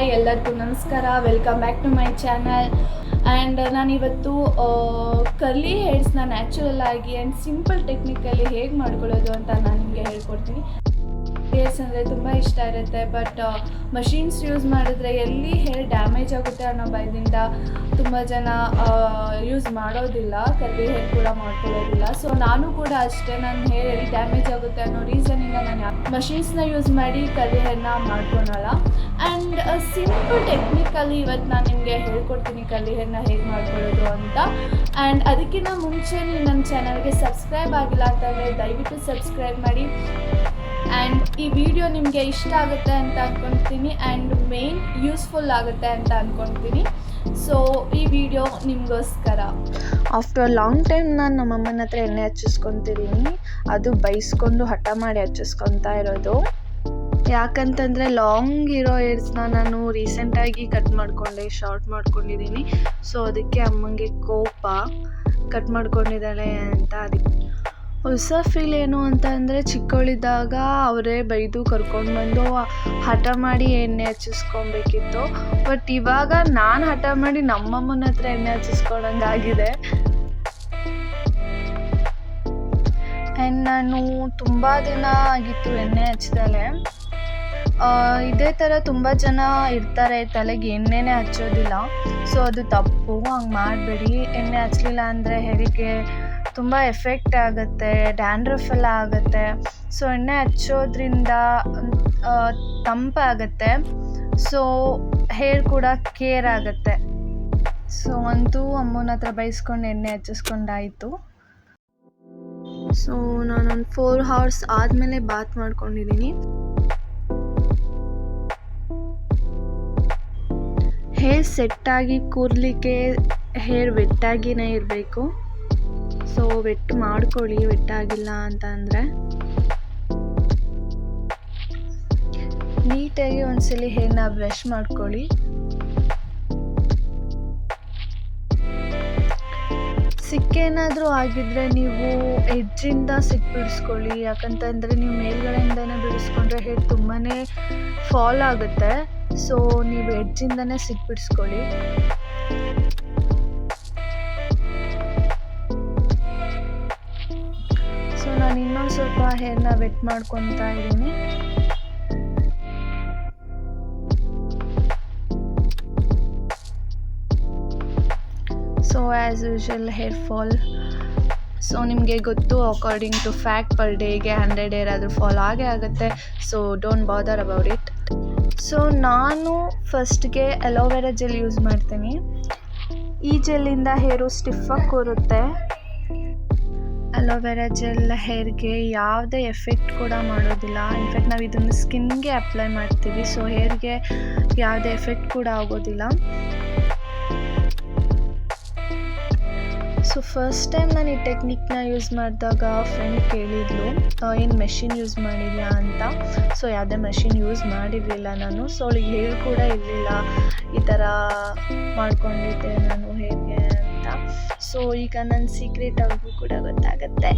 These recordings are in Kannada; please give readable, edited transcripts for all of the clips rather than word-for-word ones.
ಹಾಯ್, ಎಲ್ಲರಿಗೂ ನಮಸ್ಕಾರ. Welcome back to my channel. And ನಾನಿವತ್ತು ಕರ್ಲಿ ಹೇರ್ಸ್ನ ನ್ಯಾಚುರಲ್ ಆಗಿ ಆ್ಯಂಡ್ ಸಿಂಪಲ್ ಟೆಕ್ನಿಕಲ್ಲಿ ಹೇಗೆ ಮಾಡ್ಕೊಳ್ಳೋದು ಅಂತ ನಾನು ನಿಮಗೆ ಹೇಳ್ಕೊಡ್ತೀನಿ. ಹೇರ್ಸ್ ಅಂದರೆ ತುಂಬ ಇಷ್ಟ ಇರುತ್ತೆ, ಬಟ್ ಮಷೀನ್ಸ್ ಯೂಸ್ ಮಾಡಿದ್ರೆ ಎಲ್ಲಿ ಹೇರ್ ಡ್ಯಾಮೇಜ್ ಆಗುತ್ತೆ ಅನ್ನೋ ಭಯದಿಂದ ತುಂಬ ಜನ ಯೂಸ್ ಮಾಡೋದಿಲ್ಲ, ಕರ್ಲಿ ಹೇರ್ ಕೂಡ ಮಾಡ್ಕೊಳ್ಳೋದಿಲ್ಲ. ಸೊ ನಾನು ಕೂಡ ಅಷ್ಟೇ, ನನ್ನ ಹೇರ್ ಎಲ್ಲಿ ಡ್ಯಾಮೇಜ್ ಆಗುತ್ತೆ ಅನ್ನೋ ರೀಸನಿಂದ ನಾನು ಮಷೀನ್ಸ್ನ ಯೂಸ್ ಮಾಡಿ ಕರ್ಲಿ ಹೇರ್ನ ಮಾಡ್ಕೊಳಲ್ಲ. ಆ್ಯಂಡ್ ಸಿಂಪಲ್ ಟೆಕ್ನಿಕಲ್ಲಿ ಇವತ್ತು ನಾನು ನಿಮಗೆ ಹೇಳ್ಕೊಡ್ತೀನಿ ಕರ್ಲಿ ಹೇರ್ನ ಹೇಗೆ ಮಾಡ್ಕೊಳ್ಳೋದು ಅಂತ. ಆ್ಯಂಡ್ ಅದಕ್ಕಿಂತ ಮುಂಚೆ ನೀವು ನನ್ನ ಚಾನಲ್ಗೆ ಸಬ್ಸ್ಕ್ರೈಬ್ ಆಗಿಲ್ಲ ಅಂತಂದರೆ ದಯವಿಟ್ಟು ಸಬ್ಸ್ಕ್ರೈಬ್ ಮಾಡಿ. ಆ್ಯಂಡ್ ಈ ವಿಡಿಯೋ ನಿಮಗೆ ಇಷ್ಟ ಆಗುತ್ತೆ ಅಂತ ಅಂದ್ಕೊಳ್ತೀನಿ, ಆ್ಯಂಡ್ ಮೇನ್ ಯೂಸ್ಫುಲ್ ಆಗುತ್ತೆ ಅಂತ ಅಂದ್ಕೊಳ್ತೀನಿ. ಸೊ ಈ ವಿಡಿಯೋ ನಿಮಗೋಸ್ಕರ. ಆಫ್ಟರ್ ಲಾಂಗ್ ಟೈಮ್ ನಾನು ನಮ್ಮಮ್ಮನ ಹತ್ರ ಎಣ್ಣೆ ಹಚ್ಚಿಸ್ಕೊತಿದ್ದೀನಿ. ಅದು ಬೈಸ್ಕೊಂಡು ಹಠ ಮಾಡಿ ಹಚ್ಚಿಸ್ಕೊತಾ ಇರೋದು. ಯಾಕಂತಂದರೆ ಲಾಂಗ್ ಇರೋ ಹೇರ್ಸ್ನ ನಾನು ರೀಸೆಂಟಾಗಿ ಕಟ್ ಮಾಡಿಕೊಂಡೆ, ಶಾರ್ಟ್ ಮಾಡ್ಕೊಂಡಿದ್ದೀನಿ. ಸೊ ಅದಕ್ಕೆ ಅಮ್ಮಂಗೆ ಕೋಪ, ಕಟ್ ಮಾಡ್ಕೊಂಡಿದ್ದಾಳೆ ಅಂತ. ಅದಕ್ಕೆ ಹೊಸ ಫೀಲ್ ಏನು ಅಂತ ಅಂದರೆ, ಚಿಕ್ಕವಳಿದ್ದಾಗ ಅವರೇ ಬೈದು ಕರ್ಕೊಂಡು ಬಂದು ಹಠ ಮಾಡಿ ಎಣ್ಣೆ ಹಚ್ಚಿಸ್ಕೊಬೇಕಿತ್ತು. ಬಟ್ ಇವಾಗ ನಾನು ಹಠ ಮಾಡಿ ನಮ್ಮಮ್ಮನ ಹತ್ರ ಎಣ್ಣೆ ಹಚ್ಚಿಸ್ಕೊಳಂಗಾಗಿದೆ. ಆ್ಯಂಡ್ ನಾನು ತುಂಬ ದಿನ ಆಗಿತ್ತು ಎಣ್ಣೆ ಹಚ್ಚಿದಲೆ. ಇದೇ ಥರ ತುಂಬ ಜನ ಇರ್ತಾರೆ, ತಲೆಗೆ ಎಣ್ಣೆನೇ ಹಚ್ಚೋದಿಲ್ಲ. ಸೊ ಅದು ತಪ್ಪು, ಹಂಗೆ ಮಾಡಬೇಡಿ. ಎಣ್ಣೆ ಹಚ್ಚಲಿಲ್ಲ ಅಂದರೆ ಹೇರಿಗೆ ತುಂಬ ಎಫೆಕ್ಟ್ ಆಗುತ್ತೆ, ಡ್ಯಾಂಡ್ರಫ್ ಎಲ್ಲ ಆಗುತ್ತೆ. ಸೊ ಎಣ್ಣೆ ಹಚ್ಚೋದ್ರಿಂದ ತಂಪಾಗುತ್ತೆ, ಸೊ ಹೇರ್ ಕೂಡ ಕೇರ್ ಆಗುತ್ತೆ. ಸೊ ಅಂತೂ ಅಮ್ಮನ ಹತ್ರ ಬೈಸ್ಕೊಂಡು ಎಣ್ಣೆ ಹಚ್ಚಿಸ್ಕೊಂಡಾಯಿತು. ಸೊ ನಾನೊಂದು 4 hours ಆದಮೇಲೆ ಬಾತ್ ಮಾಡ್ಕೊಂಡಿದ್ದೀನಿ. ಹೇರ್ ಸೆಟ್ಟಾಗಿ ಕೂರಲಿಕ್ಕೆ ಹೇರ್ ವೆಟ್ಟಾಗಿಯೇ ಇರಬೇಕು. ಸೊ ವೆಟ್ ಮಾಡ್ಕೊಳ್ಳಿ, ವೆಟ್ಟಾಗಿಲ್ಲ ಅಂತ ಅಂದರೆ. ನೀಟಾಗಿ ಒಂದ್ಸಲಿ ಹೇರ್ನ ಬ್ರಷ್ ಮಾಡ್ಕೊಳ್ಳಿ. ಸಿಕ್ಕೇನಾದರೂ ಆಗಿದ್ರೆ ನೀವು ಎಡ್ಜಿಂದ ಸಿಕ್ ಬಿಡಿಸ್ಕೊಳ್ಳಿ. ಯಾಕಂತಂದರೆ ನೀವು ಮೇಲ್ಗಡೆಯಿಂದನೇ ಬಿಡಿಸ್ಕೊಂಡ್ರೆ ಹೇರ್ ತುಂಬಾ ಫಾಲ್ ಆಗುತ್ತೆ. ಸೊ ನೀವು ಎಡ್ಜಿಂದನೇ ಸಿಕ್ ಬಿಡಿಸ್ಕೊಳ್ಳಿ. ಸೊ ನಾನು ಇನ್ನೊಂದು ಸ್ವಲ್ಪ ಹೇರ್ನ ವೆಟ್ ಮಾಡ್ಕೊತಾ ಇದ್ದೀನಿ. So as usual hair fall. So ನಿಮಗೆ ಗೊತ್ತು, ಅಕಾರ್ಡಿಂಗ್ ಟು ಫ್ಯಾಕ್ಟ್ ಪರ್ ಡೇಗೆ 100 ಹೇರ್ ಆದರೂ ಫಾಲ್ ಆಗೇ ಆಗುತ್ತೆ. So don't bother about it. So ನಾನು ಫಸ್ಟ್ಗೆ ಅಲೋವೆರಾ ಜೆಲ್ ಯೂಸ್ ಮಾಡ್ತೀನಿ. ಈ ಜೆಲ್ಲಿಂದ ಹೇರು ಸ್ಟಿಫಾಗಿ ಕೂರುತ್ತೆ. ಅಲೋವೆರಾ ಜೆಲ್ ಹೇರ್ಗೆ ಯಾವುದೇ ಎಫೆಕ್ಟ್ ಕೂಡ ಮಾಡೋದಿಲ್ಲ. ಇನ್ಫ್ಯಾಕ್ಟ್ ನಾವು ಇದನ್ನು ಸ್ಕಿನ್ಗೆ ಅಪ್ಲೈ ಮಾಡ್ತೀವಿ. ಸೊ ಹೇರ್ಗೆ ಯಾವುದೇ ಎಫೆಕ್ಟ್ ಕೂಡ ಆಗೋದಿಲ್ಲ. ಸೊ ಫಸ್ಟ್ ಟೈಮ್ ನಾನು ಈ ಟೆಕ್ನಿಕ್ನ ಯೂಸ್ ಮಾಡಿದಾಗ ಫ್ರೆಂಡ್ ಕೇಳಿದ್ಲು, ಏನು ಮೆಷಿನ್ ಯೂಸ್ ಮಾಡಿದ್ಯಾ ಅಂತ. ಸೊ ಯಾವುದೇ ಮೆಷಿನ್ ಯೂಸ್ ಮಾಡಿರಲಿಲ್ಲ ನಾನು. ಸೊ ಅವಳಿಗೆ ಹೇರ್ ಕೂಡ ಇರಲಿಲ್ಲ, ಈ ಥರ ಮಾಡ್ಕೊಂಡಿದ್ದೆ ನಾನು ಹೇಗೆ ಅಂತ. ಸೊ ಈಗ ನನ್ನ ಸೀಕ್ರೆಟ್ ಅವ್ರಿಗೂ ಕೂಡ ಗೊತ್ತಾಗತ್ತೆ.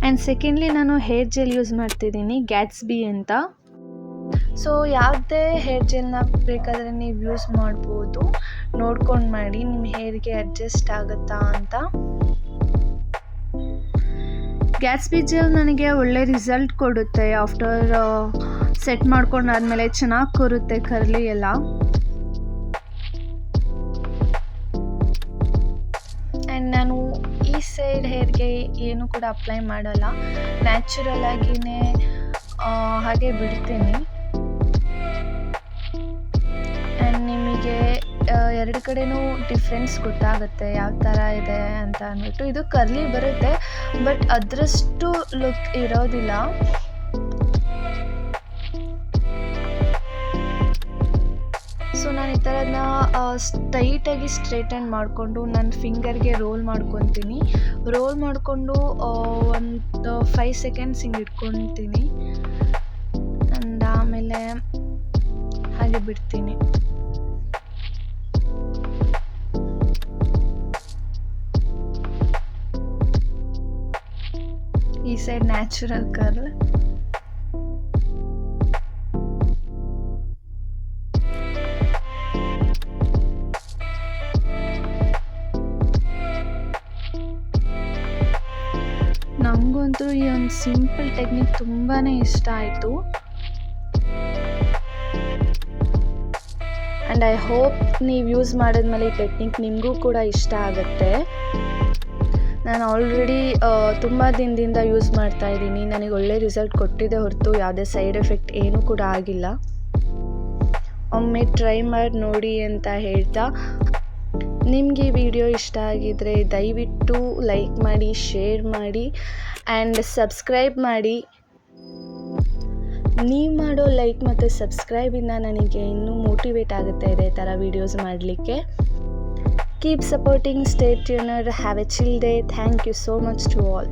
ಆ್ಯಂಡ್ ಸೆಕೆಂಡ್ಲಿ ನಾನು ಹೇರ್ ಜೆಲ್ ಯೂಸ್ ಮಾಡ್ತಿದ್ದೀನಿ, ಗ್ಯಾಟ್ಸ್ಬಿ ಅಂತ. ಸೊ ಯಾವುದೇ ಹೇರ್ ಜೆಲ್ನ ಬೇಕಾದರೆ ನೀವು ಯೂಸ್ ಮಾಡ್ಬೋದು, ನೋಡ್ಕೊಂಡು ಮಾಡಿ ನಿಮ್ಮ ಹೇರ್ಗೆ ಅಡ್ಜಸ್ಟ್ ಆಗುತ್ತಾ ಅಂತ. ಗ್ಯಾಟ್ಸ್ಬಿ ಜೆಲ್ ನನಗೆ ಒಳ್ಳೆ ರಿಸಲ್ಟ್ ಕೊಡುತ್ತೆ. ಆಫ್ಟರ್ ಸೆಟ್ ಮಾಡ್ಕೊಂಡಾದ್ಮೇಲೆ ಚೆನ್ನಾಗಿ ಕೂರುತ್ತೆ ಕರ್ಲಿ ಎಲ್ಲ. ಆ್ಯಂಡ್ ನಾನು ಈ ಸೈಡ್ ಹೇರ್ಗೆ ಏನು ಕೂಡ ಅಪ್ಲೈ ಮಾಡಲ್ಲ, ನ್ಯಾಚುರಲ್ ಆಗಿಯೇ ಹಾಗೆ ಬಿಡ್ತೀನಿ. ಆ್ಯಂಡ್ ನಿಮಗೆ ಎರಡು ಕಡೆನೂ ಡಿಫ್ರೆನ್ಸ್ ಗೊತ್ತಾಗುತ್ತೆ ಯಾವ ಥರ ಇದೆ ಅಂತ ಅಂದ್ಬಿಟ್ಟು. ಇದು ಕರ್ಲಿ ಬರುತ್ತೆ, ಬಟ್ ಅದರಷ್ಟು ಲುಕ್ ಇರೋದಿಲ್ಲ. ಸೊ ನಾನು ಈ ಥರದನ್ನ ಟೈಟಾಗಿ ಸ್ಟ್ರೈಟನ್ ಮಾಡಿಕೊಂಡು ನನ್ನ ಫಿಂಗರ್ಗೆ ರೋಲ್ ಮಾಡ್ಕೊತೀನಿ. ರೋಲ್ ಮಾಡಿಕೊಂಡು ಒಂದು 5 seconds ಹಿಂಗೆ ಇಟ್ಕೊತೀನಿ. ಆ್ಯಂಡ್ ಆಮೇಲೆ ಹಾಗೆ ಬಿಡ್ತೀನಿ. said natural curl. ನನಗಂತೂ ಈ ಒಂದು ಸಿಂಪಲ್ ಟೆಕ್ನಿಕ್ ತುಂಬಾ ಇಷ್ಟ ಆಯಿತು. ಆ್ಯಂಡ್ ಐ ಹೋಪ್ ನೀವು ಯೂಸ್ ಮಾಡಿದ್ಮೇಲೆ ಈ ಟೆಕ್ನಿಕ್ ನಿಮಗೂ ಕೂಡ ಇಷ್ಟ ಆಗುತ್ತೆ. ನಾನು ಆಲ್ರೆಡಿ ತುಂಬ ದಿನದಿಂದ ಯೂಸ್ ಮಾಡ್ತಾಯಿದ್ದೀನಿ. ನನಗೆ ಒಳ್ಳೆ ರಿಸಲ್ಟ್ ಕೊಟ್ಟಿದೆ ಹೊರತು ಯಾವುದೇ ಸೈಡ್ ಎಫೆಕ್ಟ್ ಏನೂ ಕೂಡ ಆಗಿಲ್ಲ. ಒಮ್ಮೆ ಟ್ರೈ ಮಾಡಿ ನೋಡಿ ಅಂತ ಹೇಳ್ತಾ, ನಿಮಗೆ ಈ ವಿಡಿಯೋ ಇಷ್ಟ ಆಗಿದರೆ ದಯವಿಟ್ಟು ಲೈಕ್ ಮಾಡಿ, ಶೇರ್ ಮಾಡಿ ಆ್ಯಂಡ್ ಸಬ್ಸ್ಕ್ರೈಬ್ ಮಾಡಿ. ನೀವು ಮಾಡೋ ಲೈಕ್ ಮತ್ತು ಸಬ್ಸ್ಕ್ರೈಬಿಂದ ನನಗೆ ಇನ್ನೂ ಮೋಟಿವೇಟ್ ಆಗುತ್ತೆ ಇದೇ ಥರ ವೀಡಿಯೋಸ್ ಮಾಡಲಿಕ್ಕೆ. Keep supporting, stay tuned, have a chill day. Thank you so much to all.